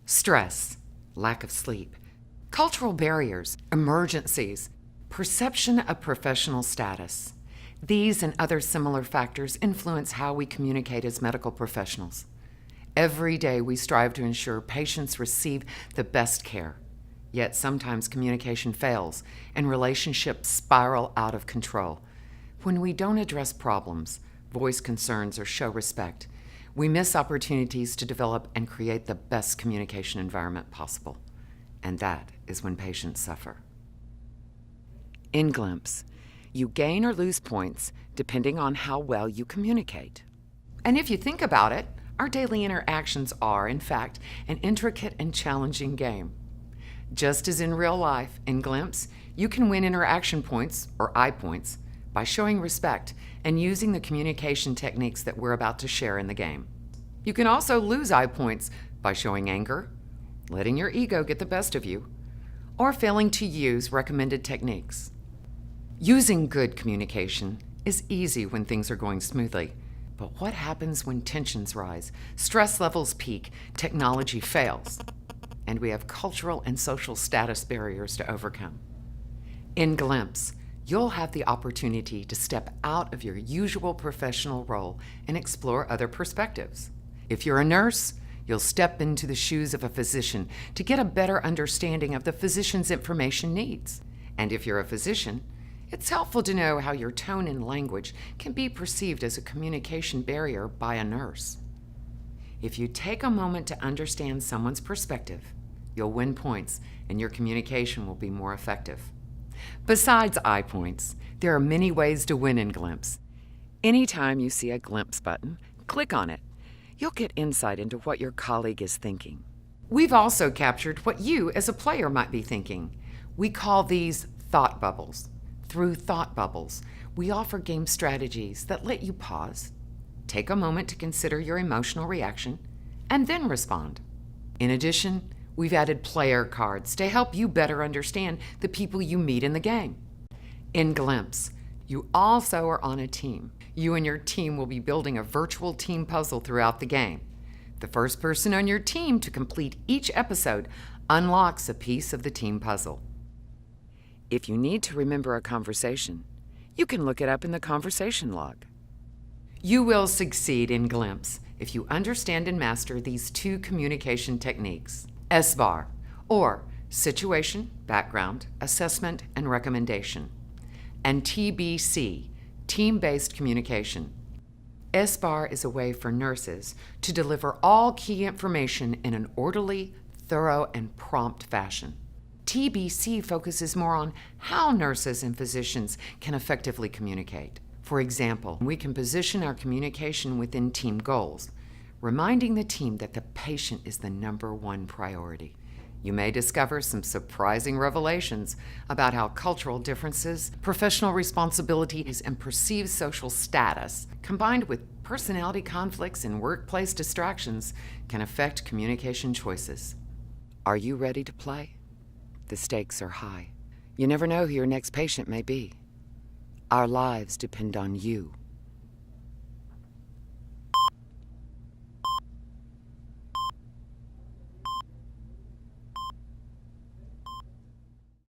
Stress, lack of sleep, cultural barriers, emergencies, perception of professional status. These and other similar factors influence how we communicate as medical professionals. Every day we strive to ensure patients receive the best care. Yet sometimes communication fails and relationships spiral out of control. When we don't address problems, voice concerns, or show respect, we miss opportunities to develop and create the best communication environment possible. And that is when patients suffer. In glimpse, you gain or lose points depending on how well you communicate. And if you think about it, our daily interactions are, in fact, an intricate and challenging game. Just as in real life, in glimpse, you can win interaction points, or I points, by showing respect and using the communication techniques that we're about to share in the game. You can also lose I points by showing anger, letting your ego get the best of you, or failing to use recommended techniques. Using good communication is easy when things are going smoothly, but what happens when tensions rise, stress levels peak, technology fails, and we have cultural and social status barriers to overcome? In Glimpse, you'll have the opportunity to step out of your usual professional role and explore other perspectives. If you're a nurse, you'll step into the shoes of a physician to get a better understanding of the physician's information needs. And if you're a physician, it's helpful to know how your tone and language can be perceived as a communication barrier by a nurse. If you take a moment to understand someone's perspective, you'll win points and your communication will be more effective. Besides I points, there are many ways to win in Glimpse. Anytime you see a Glimpse button, click on it. You'll get insight into what your colleague is thinking. We've also captured what you as a player might be thinking. We call these thought bubbles. Through thought bubbles, we offer game strategies that let you pause, take a moment to consider your emotional reaction, and then respond. In addition, we've added player cards to help you better understand the people you meet in the game. In Glimpse, you also are on a team. You and your team will be building a virtual team puzzle throughout the game. The first person on your team to complete each episode unlocks a piece of the team puzzle. If you need to remember a conversation, you can look it up in the conversation log. You will succeed in Glimpse if you understand and master these two communication techniques: SBAR, or Situation, Background, Assessment, and Recommendation, and TBC, Team-Based Communication. SBAR is a way for nurses to deliver all key information in an orderly, thorough, and prompt fashion. TBC focuses more on how nurses and physicians can effectively communicate. For example, we can position our communication within team goals, reminding the team that the patient is the number one priority. You may discover some surprising revelations about how cultural differences, professional responsibilities, and perceived social status, combined with personality conflicts and workplace distractions, can affect communication choices. Are you ready to play? The stakes are high. You never know who your next patient may be. Our lives depend on you.